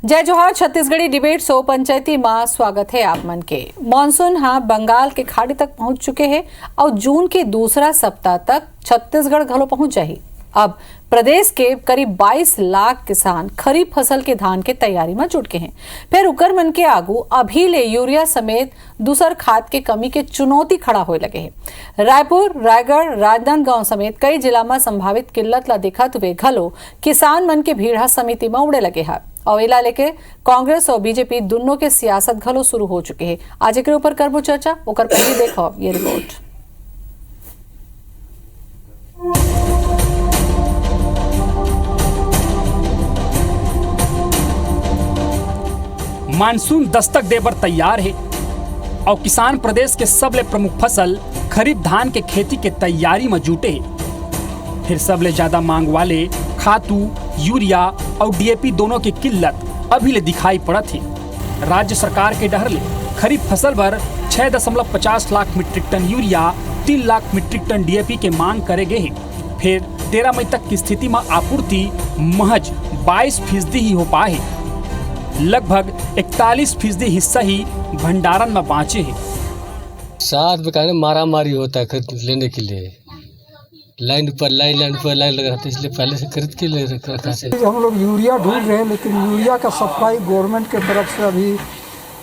जय जोहार छत्तीसगढ़ी डिबेट सो पंचायती मां स्वागत है आप मन के। मानसून बंगाल के खाड़ी तक पहुंच चुके हैं और जून के दूसरा सप्ताह तक छत्तीसगढ़ घलो पहुंच जाही। अब प्रदेश के करीब 22 लाख किसान खरीफ फसल के धान के तैयारी में जुट के हैं। फिर उकर मन के आगू अभी ले यूरिया समेत दूसर खाद के कमी के चुनौती खड़ा होए लगे हैं। रायपुर, रायगढ़, राजनांदगांव समेत कई जिला में संभावित किल्लत ला देखत हुए घलो किसान मन के भीड़ समिति में उड़े लगे हैं और इला लेके कांग्रेस और बीजेपी दोनों के सियासत घलो शुरू हो चुके हैं। आज एक ऊपर करबो चर्चा, ओकर पहले देखो ये रिपोर्ट। मानसून दस्तक देबर तैयार है और किसान प्रदेश के सबले प्रमुख फसल खरीफ धान के खेती के तैयारी में जुटे है। फिर सबले ज्यादा मांग वाले खातू, यूरिया और डीएपी दोनों की किल्लत अभी ले दिखाई पड़त है। राज्य सरकार के डहर ले खरीफ फसल पर 6.50 lakh metric ton urea, 3 lakh metric ton DAP के मांग करे गए हैं। फिर 13 मई तक की स्थिति में आपूर्ति महज 22% ही हो पाए। लगभग 41% हिस्सा ही भंडारण में बाँचे है। साथ में कहने मारा मारी होता है खरीद लेने के लिए, लाइन पर लाइन लगा रहता है, इसलिए पहले से खरीद के ले रखा है। हम लोग यूरिया ढूंढ रहे हैं, लेकिन यूरिया का सप्लाई गवर्नमेंट के तरफ से अभी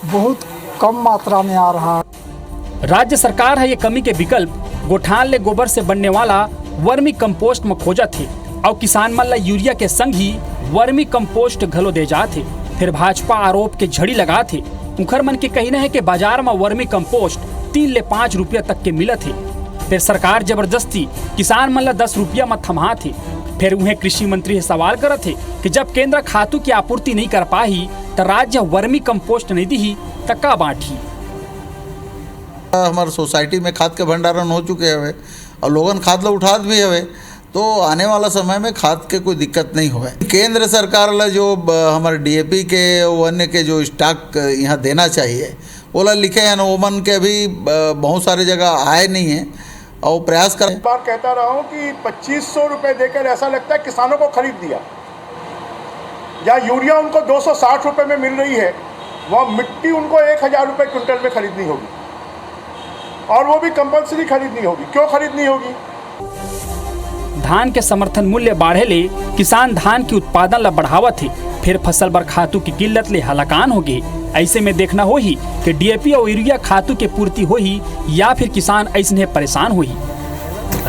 बहुत कम मात्रा में आ रहा है। राज्य सरकार है ये कमी के विकल्प गोठान ले गोबर से बनने वाला वर्मी कंपोस्ट में खोजा थे और किसान मन ला यूरिया के संग ही वर्मी कंपोस्ट घलो दे जाते। फिर भाजपा आरोप के झड़ी लगा थे। उखर मन के कहना है कि बाजार में वर्मी कंपोस्ट 3 ले 5 रुपया तक के मिलत है। फिर सरकार जबरदस्ती किसान मन ला 10 रुपया में थमा थे। फिर उन्हें कृषि मंत्री से सवाल करत थे कि जब केंद्र खातू की आपूर्ति नहीं कर पाही तो राज्य वर्मी कंपोस्ट नहीं दी तो का बांटी। हमारे सोसाइटी में खाद के भंडारण हो चुके हैं और लोगन खाद ला उठात भी है, तो आने वाला समय में खाद के कोई दिक्कत नहीं होए। केंद्र सरकार ला जो हमारे डीएपी के अन्य के जो स्टॉक यहाँ देना चाहिए वो लिखे हैं ना, वो मन के अभी बहुत सारे जगह आए नहीं हैं और प्रयास कर। बार कहता रहा हूँ कि 2500 रुपये देकर ऐसा लगता है किसानों को खरीद दिया। जहाँ यूरिया उनको 260 रुपये में मिल रही है, वहाँ मिट्टी उनको 1000 रुपये क्विंटल में खरीदनी होगी और वो भी कंपल्सरी खरीदनी होगी। क्यों खरीदनी होगी? धान के समर्थन मूल्य बढ़े ले किसान धान की उत्पादन ला बढ़ावत है। फिर फसल पर खातू की किल्लत ले हलाकान हो गए। ऐसे में देखना हो ही कि डीएपी और यूरिया खातू के पूर्ति हो ही या फिर किसान ऐसे परेशान हो ही।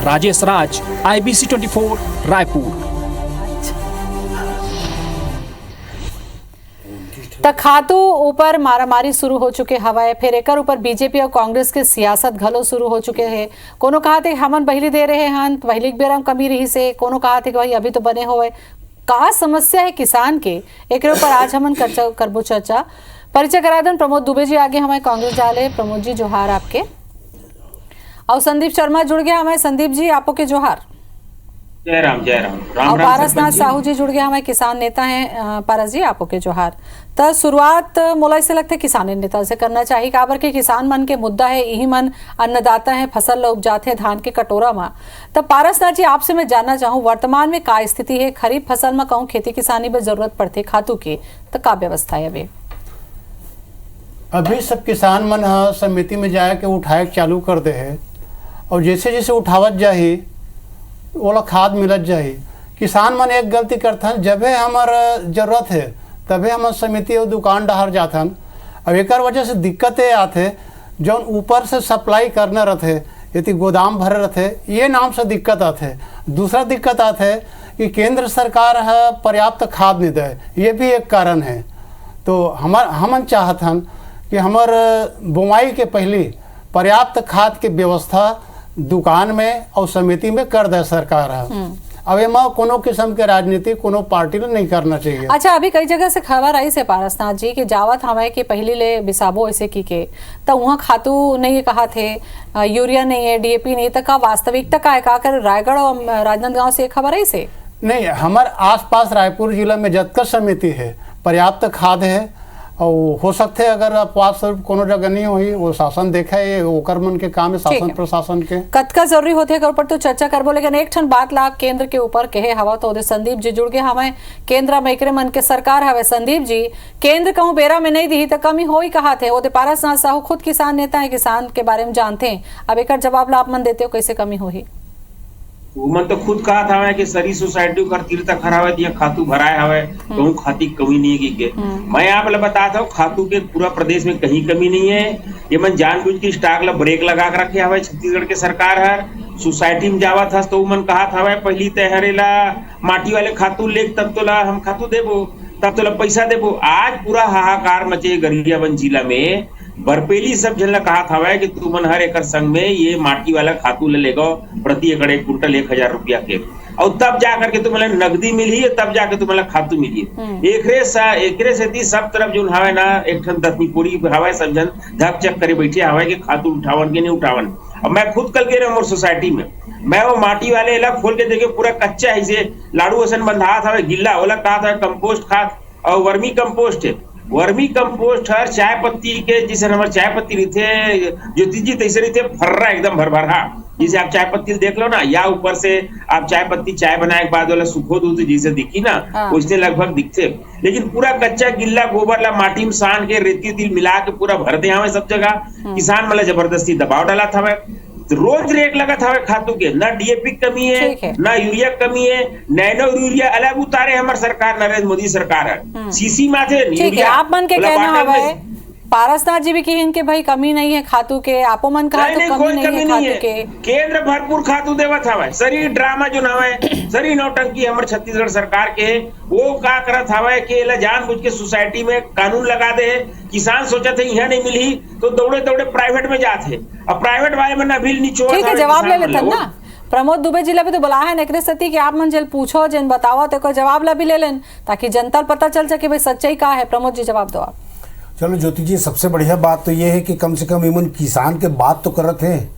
राजेश राज, IBC 24, रायपुर। तक खातू ऊपर मारामारी शुरू हो चुके हवाए। फिर एकर ऊपर बीजेपी और कांग्रेस के सियासत घलो शुरू हो चुके हैं। कोनो कहा थे हमन बहली दे रहे हैं, बहली बेरा कमी रही से, कोनो कहा थे कि भाई अभी तो बने हुए का समस्या है किसान के। एक ऊपर आज हमन करबो चर्चा। परिचय करा दें, प्रमोद दुबे जी आगे हमारे कांग्रेस जाले। प्रमोद जी जोहार आपके। और संदीप शर्मा जुड़ गया हमारे। संदीप जी आपको के जोहार। जय राम जय राम। और पारसनाथ साहू जी जुड़ गया हमारे किसान नेता हैं। पारस जी आपको के जोहार। तो शुरुआत मोला से लगता है किसान नेता से करना चाहिए, काबर के किसान मन के मुद्दा है, यही मन अन्नदाता है, फसल उपजाते हैं धान के कटोरा में। तो पारसनाथ जी आपसे मैं जानना चाहूँ वर्तमान में का स्थिति है? खरीफ फसल में कहूँ खेती किसानी में जरूरत पड़ती खातू की, तो का व्यवस्था है अभी सब किसान मन समिति में जाए के उठाए चालू कर दे है और जैसे जैसे उठावत जाही वो खाद मिलत जाही। किसान मन एक गलती करथन, जब हमारा जरूरत है तबे हम समिति और दुकान डहर जाथन। अब एक वजह से दिक्कतें आते जो ऊपर से सप्लाई करने रहते, यदि गोदाम भरे रहते, ये नाम से दिक्कत आते। दूसरा दिक्कत आते कि केंद्र सरकार है पर्याप्त खाद नहीं दे, ये भी एक कारण है। तो हमन चाहतन कि हमार बुआई के पहले पर्याप्त खाद की व्यवस्था दुकान में और समिति में कर दे सरकार है। अब एमा कोनो किस्म के राजनीति कोनो पार्टी ने नहीं करना चाहिए। अच्छा, अभी कई जगह से खबर आई से पारसनाथ जी के जावत हमें कि पहले ले बिसाबो ऐसे की के तो वहाँ खातू नहीं कहा थे, यूरिया नहीं है, डीएपी नहीं, तो का वास्तविकता का है? का कर रायगढ़ और राजनांदगांव से खबर आई से नहीं? हमारे आसपास रायपुर जिला में जतकर समिति है पर्याप्त खाद है और हो सकते अगर अपवाद स्वरूप कोनो जगह नहीं हुई, वो शासन देखा है, ओकर मन के काम है शासन प्रशासन के कतका जरूरी होते है ऊपर तो चर्चा करबो, लेकिन एक ठन बात ला केंद्र के ऊपर कहे हवा तो ओदे संदीप जी जुड़ गए हमें केंद्र में एकरे मन के सरकार हवे। संदीप जी, केंद्र कहूँ बेरा में नहीं दी तो कमी हो ही कहा थे, ओदे पारसनाथ साहू खुद किसान नेता है, किसान के बारे में जानते हैं, अब एक जवाब ला आप मन देते हो कैसे कमी हो ही? उमन तो खुद कहा था कि सरी सोसाइटी कर तीर तक हरावे दिया खातू भराए हवे कहूँ खाती कमी नहीं है के। मैं आप लोग बताता हूँ खातू के पूरा प्रदेश में कहीं कमी नहीं है। ये मन जानबूझ के स्टॉक ला ब्रेक लगा के रखे हवे छत्तीसगढ़ के सरकार हर। सोसाइटी में जावत हस तो उमन कहा था पहली तहरेला माटी वाले खातू लेक तब तो ला हम खातू देबो, तब तो ला पैसा देबो। आज पूरा हाहाकार मचे गरियाबंद जिला में। बरपेली सब जन कहा था कि तुमन हर एकड़ संग में ये माटी वाला खातू ले लेगा प्रति एकड़ 1 कुंटल 1000 रुपया के, और तब जाकर के तुम्हें नकदी मिली, तब जाके तुम्हें खातू मिली। एकरे से सब तरफ जो हवे ना एक ठन दसवीं पूरी हवे सब जन धक चक करे बैठे हवे कि खातू उठावन के नहीं उठावन। अब मैं खुद कल के मोर सोसाइटी में मैं वो माटी वाले अलग खोल के देखे पूरा कच्चा है लाड़ू असन बंधा था गिल्ला वाला कहा था कंपोस्ट खाद और वर्मी कंपोस्ट है। वर्मी कंपोस्ट हर चाय पत्ती के जिसे हमारे चाय पत्ती रहते ज्योति जी तैसे रहते फर्रा एकदम भरभरा, जिसे आप चाय पत्ती देख लो ना, या ऊपर से आप चाय पत्ती चाय बनाए के बाद वाला सुखो दूध जिसे दिखी ना उसने लगभग दिखते, लेकिन पूरा कच्चा गिल्ला गोबर ला माटी में सान के रेती तिल मिला के पूरा भर दे हमें सब जगह। किसान मतलब जबरदस्ती दबाव डाला था, रोज रेट लगा था खातू के, ना डीएपी कमी है ना यूरिया कमी है, नैनो यूरिया अलग उतारे हमारे सरकार नरेंद्र मोदी सरकार है सीसी में थे। ठीक है, आप मन के कहना हवा पारसनाथ जी भी कहें कि भाई कमी नहीं है खातू के, आपो मन कहा तो कमी नहीं है खातू के। केंद्र भरपूर खातू देवत हवा, सरी ड्रामा जो ना है सरी नौटंकी हमारे छत्तीसगढ़ सरकार के वो का करत हवा कि जानबूझ के सोसाइटी में कानून लगा दे। किसान सोचा थे यहाँ नहीं मिली तो दौड़े दौड़े प्राइवेट में जाते, अब प्राइवेट वाले में नभिल निचोड़। ठीक है, जवाब ले लेते ना प्रमोद दुबे जिला भी तो बुला है नकरे सती कि आप मन जल पूछो जन बताओ तो कोई जवाब ला भी ले लेन ताकि जनता पता चल सके भाई सच्चाई का है। प्रमोद जी जवाब दो आप। चलो ज्योति जी, सबसे बढ़िया बात तो ये है कि कम से कम इमन किसान के बात तो करत हैं,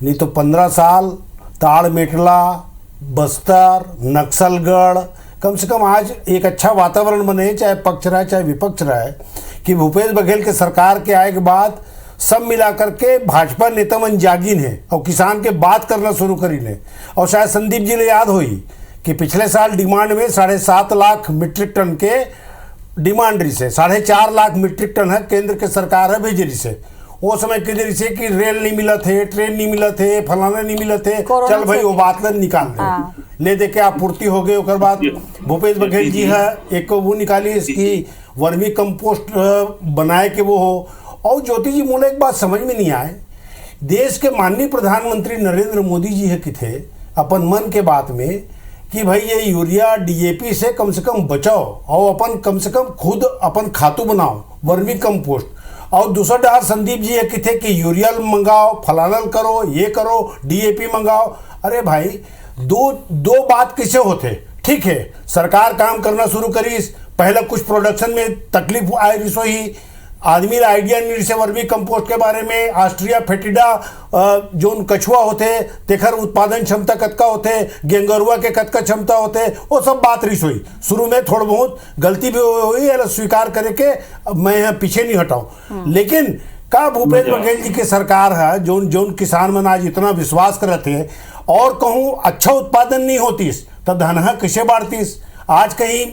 नहीं तो 15 साल ताड़ मेटला बस्तर नक्सलगढ़ कम से कम आज एक अच्छा वातावरण बने, चाहे पक्ष रहे चाहे विपक्ष रहे, कि भूपेश बघेल के सरकार के आए के बाद सब मिला करके भाजपा नेता मन जागिन है और किसान के बात करना शुरू करी ने। और शायद संदीप जी ने याद हुई कि पिछले साल डिमांड में 7.5 लाख मीट्रिक टन के डिमांड रही से 4.5 लाख मीट्रिक टन है केंद्र के सरकार है भेज रही से। वो समय के जरिए से कि रेल नहीं मिला थे, ट्रेन नहीं मिला थे, फलाना नहीं मिला थे, चल भाई वो बात कर निकाल दे ले दे के आपूर्ति हो गई। उसके बाद भूपेश बघेल जी है एक वो निकाली इसकी वर्मी कंपोस्ट बनाए के वो हो। और ज्योति जी मोले एक बात समझ में नहीं आए, देश के माननीय प्रधानमंत्री नरेंद्र मोदी जी है कि थे अपन मन के बात में कि भाई ये यूरिया डीएपी से कम बचाओ और अपन कम से कम खुद अपन खातू बनाओ वर्मी कंपोस्ट। और दूसरा डार संदीप जी ये कि थे कि यूरिया मंगाओ, फलाना करो, ये करो, डीएपी मंगाओ। अरे भाई दो बात कैसे होते? ठीक है, सरकार काम करना शुरू करी, पहले कुछ प्रोडक्शन में तकलीफ आई रही सोई, आदमी आइडिया नहीं से वर्मी कंपोस्ट के बारे में, ऑस्ट्रिया फेटिडा जो कछुआ होते तेखर उत्पादन क्षमता कतका होते, गेंगरुआ के कतका क्षमता होते, वो सब बात रही हुई। शुरू में थोड़ा बहुत गलती भी हुई, स्वीकार करे के मैं पीछे नहीं हटाऊं, लेकिन का भूपेश बघेल जी की सरकार है जो किसान मन आज इतना विश्वास करते हैं और कहूँ अच्छा उत्पादन नहीं होतीस तो धनहा कैसे बाढ़तीस। आज कहीं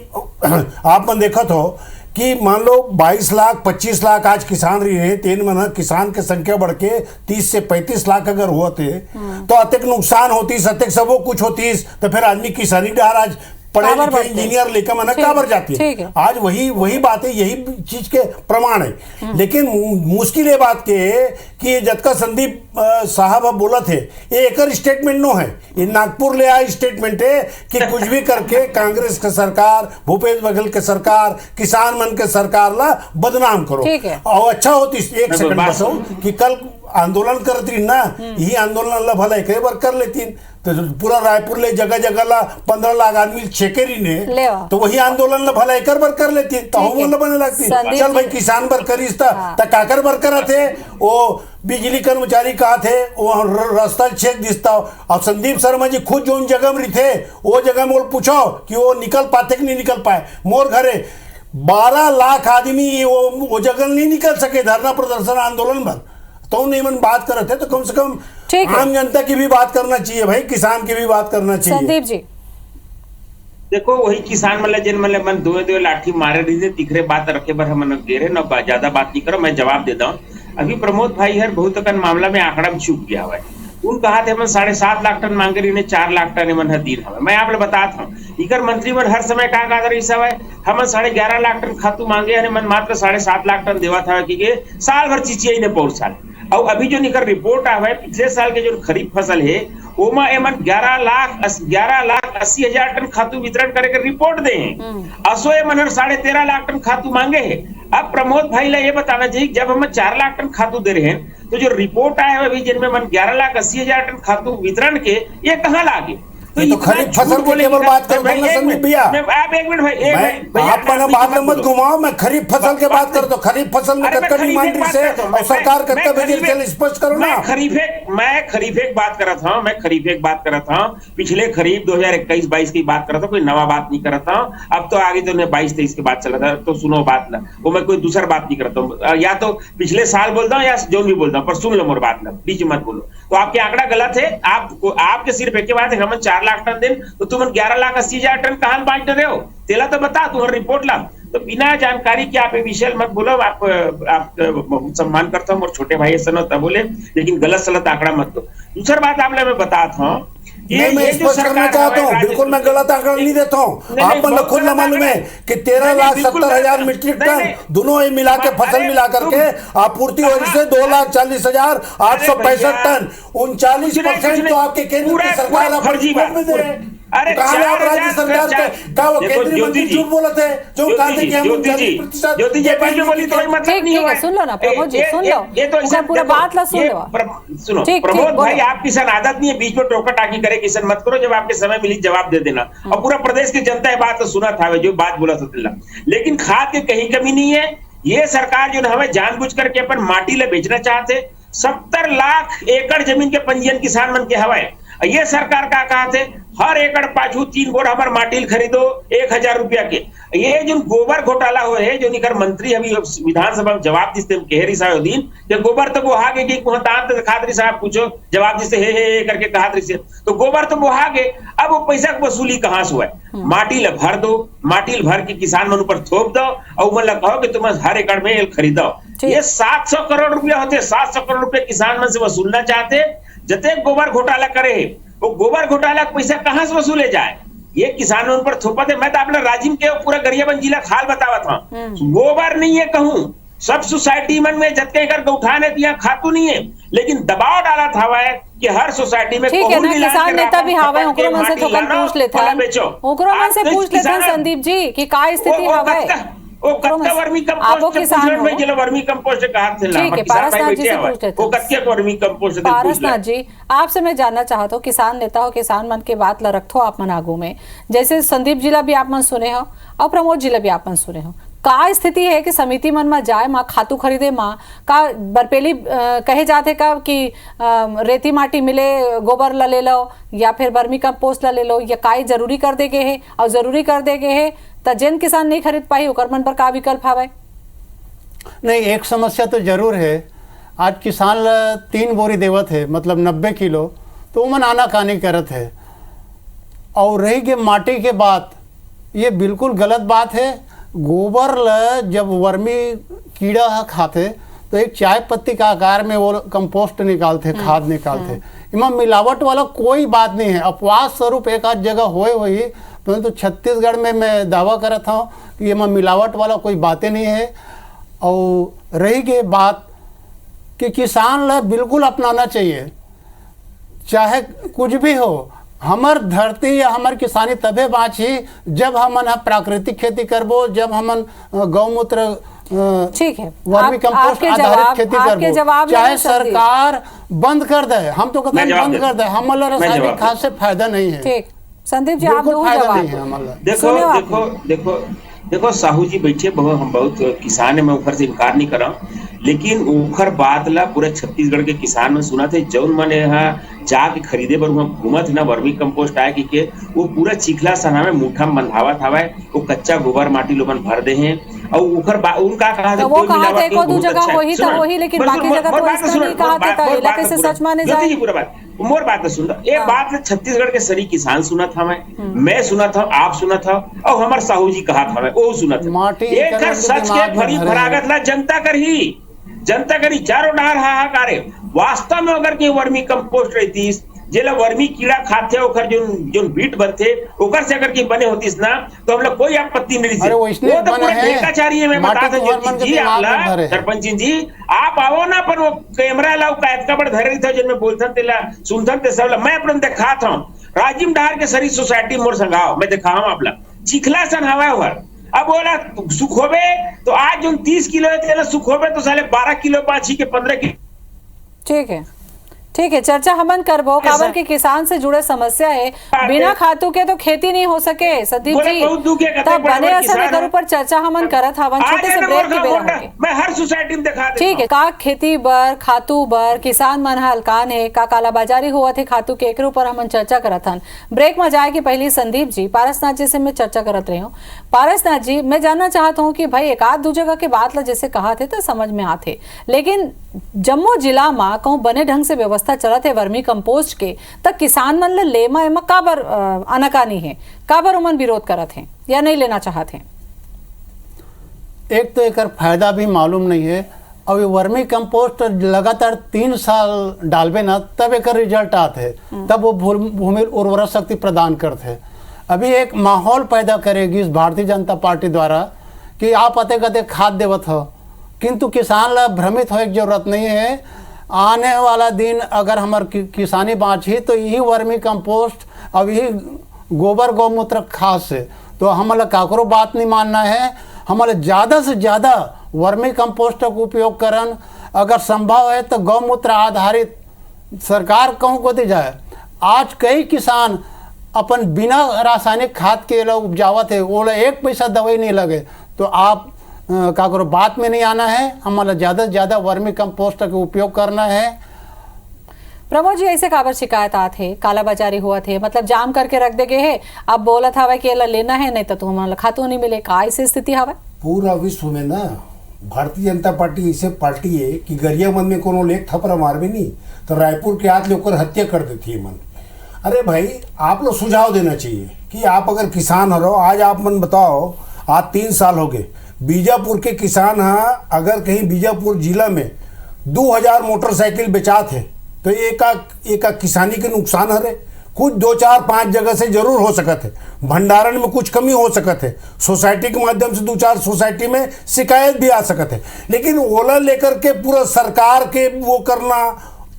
आप मन देखत हो कि मान लो 22 लाख 25 लाख आज किसान रही है, 3 महीना किसान की संख्या बढ़ के 30 से 35 लाख अगर होते तो अत्यक नुकसान होती, अत्यक सबो कुछ होती, तो फिर आदमी किसानी डार आज पढ़े लिखे इंजीनियर लेकर मना काबर जाती है। आज वही बात है, यही चीज के प्रमाण है। लेकिन मुश्किल ये बात के कि जतका संदीप साहब अब बोला थे ये एक स्टेटमेंट नो है, ये नागपुर ले आए स्टेटमेंट है कि कुछ भी करके कांग्रेस के सरकार, भूपेश बघेल के सरकार, किसान मन के सरकार ला बदनाम करो। और अच्छा होती एक सेकंड बसो कि कल आंदोलन करती ना, यही आंदोलन ला भला एक बार कर लेती तो पूरा रायपुर ले जगह जगह ला 15 लाख आदमी छेकेरी ने, तो वही आंदोलन ला भला एक बार कर लेती तो हम बने लगती। चल भाई किसान बर करीस काकर बर करते, वो बिजली कर्मचारी कहा थे वो रास्ता छेक दिसता। और संदीप शर्मा जी खुद जो उन जगह में थे वो जगह मोल पूछो कि वो निकल पाते कि नहीं निकल पाए। मोर घरे 12 लाख आदमी वो जगह नहीं निकल सके धरना प्रदर्शन आंदोलन में, तो नहीं मन बात कर रहे थे, तो कम से कम आम जनता की भी बात करना चाहिए भाई, किसान की भी बात करना चाहिए। संदीप जी देखो वही किसान मतलब जिन मतलब मन दो लाठी मारे रही थे तिखरे बात रखे बर हम गेरे न ज्यादा बात नहीं करो, मैं जवाब देता हूँ। अभी प्रमोद भाई हर बहुत कन मामला में आंकड़ा में चूक गया हुआ है। उन कहा थे मन 7.5 लाख टन मांगे रही ने 4 लाख टन मन दीन हमें। मैं आप बताता हूँ इकर मंत्री मन हर समय कहा रही सब है हम 11.5 लाख टन खातू मांगे है मन मात्र 7.5 लाख टन देवा था कि साल भर चिचिया ने पौर साल। और अभी जो निकर रिपोर्ट आवा है पिछले साल के जो खरीफ फसल है ओमा एमन 11,80,000 टन खातू वितरण करे के रिपोर्ट दे हैं। असो एमन 13.5 लाख टन खातू मांगे है। अब प्रमोद भाई ला ये बताना चाहिए जब हम 4 लाख टन खातू दे रहे हैं तो जो रिपोर्ट आया है अभी जिनमें मन 11,80,000 टन खातू वितरण के ये कहाँ लागे? तो खरीफ फसल की केवल बात करता हूँ संदीप भैया, आप एक मिनट भाई आप मैंने बात मत घुमाओ, मैं खरीफ फसल के बात करता हूँ। खरीफ फसल में कत्ता डिमांड से और सरकार कत्ता बजट से स्पष्ट करो ना। मैं खरीफ एक बात कर रहा था, मैं खरीफ एक बात कर रहा था, पिछले खरीफ 2021-22 की बात कर रहा था, कोई नवा बात नहीं कर रहा था। अब तो आगे तो 22-23 की बात चल रहा था, तो सुनो बात ना, वो मैं कोई दूसरा बात नहीं करता हूँ, या तो पिछले साल बोलता हूँ या जो भी बोलता हूँ, पर सुन लो मोर बात ना, बीच मत बोलो। तो आपके आंकड़ा गलत है, आपके सिर्फ एक बात है हम 4 लाख टन दिन तो तुम 11,80,000 टन कहां बांट रहे हो? तेला तो बता, तुम्हारा रिपोर्ट ला। तो बिना जानकारी के आप विषय मत बोलो। आप सम्मान करता हूँ और छोटे भाई ऐसा तब बोले, लेकिन गलत सलत आंकड़ा मत दो। दूसरा बात आप मैं बताता हूँ मैं स्पष्ट करना चाहता हूँ, बिल्कुल मैं गलत आंकड़ा नहीं देता हूँ। आप मतलब खुद न मालूम है कि 13,70,000 मीट्रिक टन दोनों मिला के फसल मिला करके आपूर्ति हो रही है 2,40,865 टन। 39% तो आपके केंद्र की सरकार अरे आप राज्य सरकार के क्या वो केंद्रीय मंत्री झूठ बोले थे जो कहते कि हम 40% ज्योति जी बोली तो मतलब नहीं होगा। सुन लो ना प्रमोद जी, सुन लो, ये तो पूरा बात ला सुन लो। सुनो प्रमोद भाई, आप किसान आदत नहीं है बीच में टोका टाकी करे, किसान मत करो, जब आपके समय मिली जवाब दे देना। और पूरा प्रदेश की जनता ये बात तो सुना था जो बात बोला था, लेकिन खाद की कहीं कमी नहीं है। ये सरकार जो हमें जानबूझ करके अपन माटी ले बेचना चाहते। 70 लाख एकड़ जमीन के पंजीयन किसान मन के हवा है। ये सरकार का कहा थे हर एकड़ पाछू 3 बोरा हमार माटिल खरीदो 1,000 रुपया के। ये जो गोबर घोटाला हो है जो निकर मंत्री अभी विधानसभा में जवाब दिते केहरी साहब दिन कि गोबर तो बोहा गे कि खातरी साहब पूछो जवाब दिसे हे करके कहा से तो गोबर तो बोहा गे। अब वो पैसा की वसूली कहाँ से हुआ? माटिल भर दो, माटिल भर के किसान मन ऊपर थोप दो और मतलब कहो कि तुम हर एकड़ में खरीदो। ये 700 करोड़ रुपया होते, 700 करोड़ रुपया किसान मन से वसूलना चाहते। जते गोबर घोटाला करे वो गोबर घोटाला पैसा कहां से वसूले जाए? ये किसानों पर थोपा थे। मैं तो अपने राजिम के पूरा गरियाबंद जिला खाल बतावा था, गोबर नहीं है कहूं, सब सोसाइटी मन में जतके करके उठाने दिया खातू नहीं है, लेकिन दबाव डाला था है कि हर सोसाइटी में ठीक है ना। किसान नेता भी हावे ओकरो मन से थोकन पूछ लेता है, ओकरो मन से पूछ लेते हैं संदीप जी कि का स्थिति हावे। वो कत्ता वर्मी कंपोस्ट वर्मी कंपोस्ट कहा थे ठीक है, पारसनाथ जी से पूछ लेते वो कत्ते वर्मी कंपोस्ट पारसनाथ जी आपसे मैं जानना चाहता हूँ, किसान नेता हो, किसान मन के बात ला रखो आप मन आगू में, जैसे संदीप जिला भी आप मन सुने हो और प्रमोद जिला भी आप मन सुने हो, का स्थिति है कि समिति मन में जाए माँ खातू खरीदे माँ का बरपेली कहे जाते का कि रेती माटी मिले गोबर ला ले लो या फिर वर्मी कंपोस्ट ला ले लो, या काई जरूरी कर दे गए है और जरूरी कर दे गए है तो जिन किसान नहीं खरीद पाई ओकर मन पर का विकल्प हवे? नहीं, एक समस्या तो जरूर है। आज किसान 3 बोरी देवत है मतलब 90 किलो, तो वो मन आना कानी करत है। और रही के माटी के बात, ये बिल्कुल गलत बात है। गोबर जब वर्मी कीड़ा खाते तो एक चाय पत्ती का आकार में वो कंपोस्ट निकालते, खाद निकालते। इमा मिलावट वाला कोई बात नहीं है। अपवाद स्वरूप एक आध जगह होए हुई, परंतु छत्तीसगढ़ में मैं दावा कर रहा हूँ कि ये मिलावट वाला कोई बातें नहीं है। और रही के बात कि किसान ला बिल्कुल अपनाना चाहिए, चाहे कुछ भी हो। हमार धरती या हमार किसानी तबे बाँची जब हमन प्राकृतिक खेती करबो, जब हमन गौमूत्र ठीक है वर्मी कंपोस्ट आधारित खेती करबो। चाहे सरकार बंद कर दे, हम तो कहते हैं बंद कर दे, हमारा रासायनिक खाद से फायदा नहीं है। ठीक, संदीप जी आप दो जवाब। देखो देखो देखो देखो साहू जी बैठे हम बहुत किसान है, मैं ऊपर से इनकार नहीं कर रहा हूँ, लेकिन ओखर बात ला पूरे छत्तीसगढ़ के किसान में सुना थे जौन मन यहाँ जाके खरीदे बर वहाँ घूमत ना वर्मी कंपोस्ट आए कि वो पूरा चिखला सना में मुठा में बंधावत हवा, वो कच्चा गोबर माटी लोगन भर दे हैं और ओखर उनका कहा तो वो कहा थे को दू जगह वही था वही, लेकिन बाकी जगह तो ऐसा नहीं कहा था, इलाके से सच माने जाए पूरा बात मोर बात तो सुन ये बात है छत्तीसगढ़ के सभी किसान सुना था, मैं सुना था, आप सुना था और हमारे साहू जी कहा था, वो सुना था। एक सच के फरी फरागत ला जनता करी चारों डार हाहाकार है। वास्तव में अगर के वर्मी कंपोस्ट रहती जेला वर्मी कीड़ा खाते ओकर जो बीट बनते ओकर से अगर की बने होतीस ना तो हम लोग कोई आपत्ति नहीं थी। वो तो पूरा ठेकाचारी है। मैं बता दूं जी आप सरपंच जी आप आओ ना पर वो कैमरा लाओ कैद का बड़ धर रही था जिनमें बोलथन तेला सुनथन ते सब मैं अपन देखा था राजीव डार के सरी सोसाइटी मोर संगाओ मैं देखा हूं आपला चिखला सन हवा ओवर अब बोला सुख होवे तो आज जो 30 किलो है सुख होवे तो साले 12 किलो पाछी के 15 किलो ठीक है चर्चा हमन करबो काबर के किसान से जुड़े समस्या है बिना खातू के तो खेती नहीं हो सके संदीप जी तब बने असर कर ऊपर चर्चा हमन करत हवन छोटे से ब्रेक के बेरा मैं हर सोसाइटी में दिखा देता ठीक है का खेती बर खातू बर किसान मन हलकान है का कालाबाजारी हुआ थे खातू के एकरे ऊपर हमन चर्चा करत हन। ब्रेक में जाए के पहले संदीप जी पारसनाथ जी से मैं चर्चा करत रही हूँ। पारसनाथ जी मैं जानना चाहता हूँ कि भाई एक आध दो जगह के बात ला जैसे कहा थे तो समझ में आते, लेकिन जम्मू जिला में कहूँ बने ढंग से व्यवस्था चलत है वर्मी कंपोस्ट के तक किसान मन लेमा एमा काबर अनकानी है, काबर उमन विरोध करत हैं या नहीं लेना चाहते हैं? एक तो एक फायदा भी मालूम नहीं है और ये वर्मी कंपोस्ट लगातार 3 साल डालबे ना तब एक रिजल्ट आते हैं, तब वो भूमि उर्वरक शक्ति प्रदान करते हैं। अभी एक माहौल पैदा करेगी इस भारतीय जनता पार्टी द्वारा कि आप अते कते खाद देवत हो, किंतु किसान ला भ्रमित होने की जरूरत नहीं है। आने वाला दिन अगर हमारे किसानी बाँची तो यही वर्मी कंपोस्ट अब यही गोबर गौमूत्र खाद से तो हमारा काकरो बात नहीं मानना है। हमारे ज़्यादा से ज़्यादा वर्मी कंपोस्ट का उपयोग करन, अगर संभव है तो गौमूत्र आधारित सरकार कहूँ को दी जाए। आज कई किसान अपन बिना रासायनिक खाद के लोग उपजावत है, वो 1 पैसा दवाई नहीं लगे, तो आप काकरो बात में नहीं आना है। हमारा ज़्यादा से ज़्यादा वर्मी कंपोस्ट का उपयोग करना है। प्रमोद जी ऐसे काबर शिकायत आते थे कालाबाजारी हुआ थे, मतलब जाम करके रख दे गए है, अब बोला था कि लेना है नहीं तो तुम्हारा खातू नहीं मिले, का ऐसी स्थिति हवा? पूरा विश्व में ना भारतीय जनता पार्टी ऐसे पार्टी है कि गरिया मन में कोनो लेख थपरा मार भी नहीं तो रायपुर के हाथ लेकर हत्या कर देती है मन। अरे भाई आप लोग सुझाव देना चाहिए कि आप अगर किसान हो आज आप मन बताओ आज 3 साल हो गए बीजापुर के किसान हाँ अगर कहीं बीजापुर जिला में 2000 मोटरसाइकिल बेचा थे तो एक किसानी के नुकसान हरे कुछ 2 4 5 जगह से जरूर हो सकत है, भंडारण में कुछ कमी हो सकत है, सोसाइटी के माध्यम से 2 4 सोसाइटी में शिकायत भी आ सकत है, लेकिन ओला लेकर के पूरा सरकार के वो करना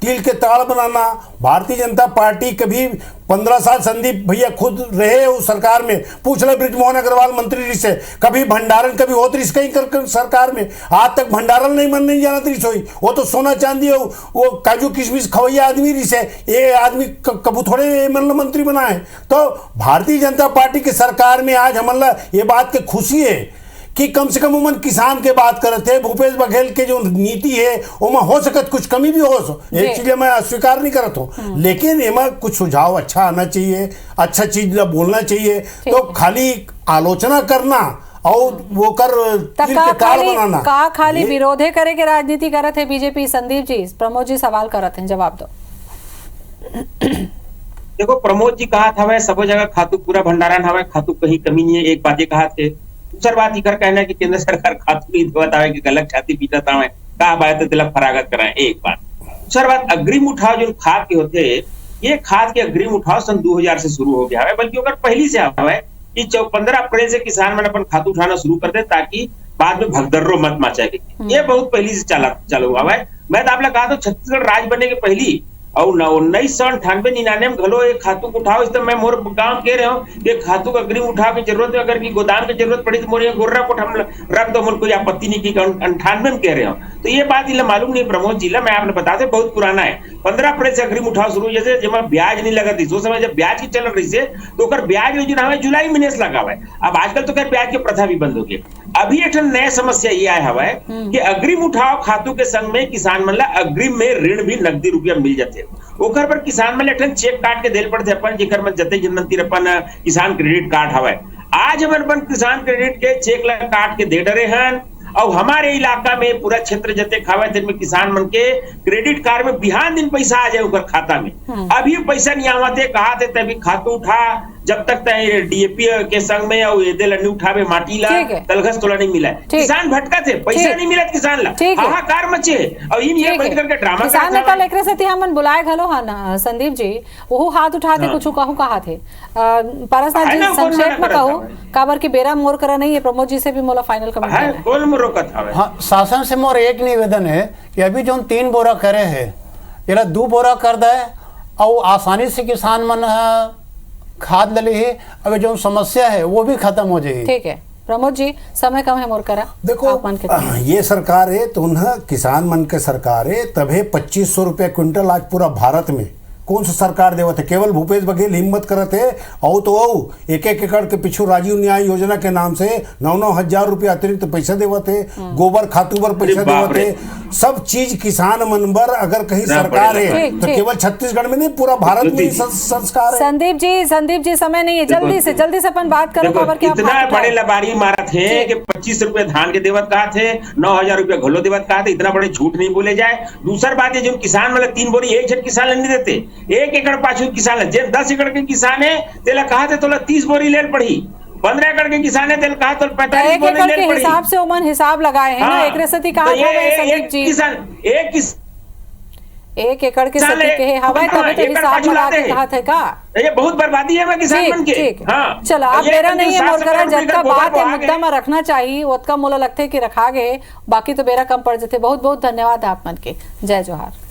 तिल के ताड़ बनाना। भारतीय जनता पार्टी कभी 15 साल संदीप भैया खुद रहे उस सरकार में, पूछ ले बृजमोहन अग्रवाल मंत्री जी से, कभी भंडारण कभी होती कहीं कर सरकार में आज तक भंडारण नहीं जाना रही सोई। वो तो सोना चांदी वो काजू किशमिश खवैया आदमी रही से, ये आदमी कबू थोड़े मतलब मंत्री बना है। तो भारतीय जनता पार्टी की सरकार में आज हमारा ये बात की खुशी है कि कम से कम उमन किसान के बात करते हैं। भूपेश बघेल के जो नीति है उमा हो सकत कुछ कमी भी हो एक चीज मैं अस्वीकार नहीं करता हूँ, लेकिन एमा कुछ सुझाव अच्छा आना चाहिए, अच्छा चीज बोलना चाहिए। तो खाली आलोचना करना और वो कर बनाना का खाली विरोधे करे के राजनीति करत है बीजेपी। संदीप जी प्रमोद जी सवाल करत हैं, जवाब दो। देखो प्रमोद जी कहा था सब जगह खातू पूरा भंडारण हवा, खातू कहीं कमी नहीं है, एक बात ये कहा थे। दूसरी बात इकर कहना है कि केंद्र सरकार खातू नहीं देवत आवे कि गलत छाती पीटत आवे का बात तिला फरागत कराए, एक बात। दूसरी बात अग्रिम उठाव जो खाद के होते ये खाद के अग्रिम उठाव सन 2000 से शुरू हो गया है, बल्कि अगर पहली से आवे कि 15 अप्रैल से किसान मन अपन खातू उठाना शुरू कर दे ताकि बाद में भगदर्रो मत मचाए। ये बहुत पहली से चालू हुआ है। मैं तो आपने कहा तो छत्तीसगढ़ राज्य बनने के पहली और 1998-99 में घलो एक खातू को उठाओ। इस तो मैं मोर गांव कह रहे हूँ कि खातू का अग्रिम उठाव की जरूरत है, अगर की गोदाम की जरूरत पड़ी तो मोर गोर्रा कोट हम रख दो, मोर कोई आपत्ति नहीं की। 98 में कह रहे हो तो ये बात इला मालूम नहीं प्रमोद जिला, मैं आपने बता दे बहुत पुराना है। 15 अप्रैल से अग्रिम उठाव शुरू, जैसे जब ब्याज नहीं लगा थी, उस समय जब ब्याज की चल रही है तो ब्याज योजना हमें जुलाई महीने से लगा हुआ है। अब आजकल तो खैर ब्याज की प्रथा भी बंद हो गई। अभी एक नया समस्या ये आया हुआ है कि अग्रिम उठाव खातू के संग में किसान मन ला अग्रिम में ऋण भी नकदी रुपया मिल जाते, ओकर पर किसान मन एक चेक काट के देल पड़ते अपन, जेकर में जते जनमंती अपन किसान क्रेडिट कार्ड हवे। आज अपन किसान क्रेडिट के चेक ला काट के दे डरे हैं, और हमारे इलाका में पूरा क्षेत्र जते खावे थे में किसान मन के क्रेडिट कार्ड में बिहान दिन पैसा आ जाए उनका खाता में। अभी पैसा नहीं आवते, कहा थे तभी खातू उठा, जब तक डीएपी के संग में और ये लन्नी उठावे माटी ला तलघस तोला नहीं मिला, किसान भटका थे, पैसा नहीं मिला किसान ला, हाहाकार मचे। और इन ये बैठ करके ड्रामा किसान ने कल एकरे से हमन बुलाए घलो हन संदीप जी, वो हाथ उठा के कुछ कहू कहा थे पारसनाथ जी, संक्षेप में कहू काबर की बेरा मोर करा नहीं है। प्रमोद जी से भी मोला फाइनल कमेंट है। हाँ, शासन से मोर एक निवेदन है कि अभी जो 3 बोरा करे है ये 2 बोरा कर दे, और आसानी से किसान मन खाद ले ही, अब जो समस्या है वो भी खत्म हो जाएगी। ठीक है प्रमोद जी, समय कम है मोर करा। देखो ये सरकार है तो उन्हें किसान मन के सरकार है, तभी 2500 रुपया क्विंटल आज पूरा भारत में कौन सा सरकार देवत है? केवल भूपेश बघेल हिम्मत करते है औ तो औ 1-1 एकड़ के पीछू राजीव न्याय योजना के नाम से 9-9 हजार रुपया अतिरिक्त पैसा देवत है, गोबर खातू पर पैसा देवत है, सब चीज किसान मन पर अगर कहीं सरकार है तो केवल छत्तीसगढ़ में नहीं पूरा भारत में संस्कार है। संदीप जी समय नहीं है, जल्दी से अपन बात करो। खबर क्या इतना बड़े लबारी मारा थे कि 25 रुपए धान के देवत कहा थे, 9000 रुपया घोलो देवत कहा थे, इतना बड़े झूठ नहीं बोले जाए। दूसरी बात है जो किसान मतलब 3 बोरी एक झट किसान नहीं देते, 1 एकड़ पाछू किसान है, 10 एकड़ के किसान है तेला कहा थे तोला 30 बोरी ले पड़ी, 15 एकड़ के किसान है तेल कहा तो 45 बोरी ले पड़ी। हिसाब से उमन हिसाब लगाए हैं ना, एक रेसती कहा था संदीप जी, एक एकड़ के सती के हवाई तभी तो हिसाब लगा के कहा था का। ये बहुत बर्बादी है किसान मन के। हाँ चलो अब मेरा नहीं है मोर करा, जिनका बात है मुद्दा में रखना चाहिए उतना मोला लगता है कि रखा गए, बाकी तो बेरा कम पड़ जाते। बहुत बहुत धन्यवाद आप मन के, जय जोहार।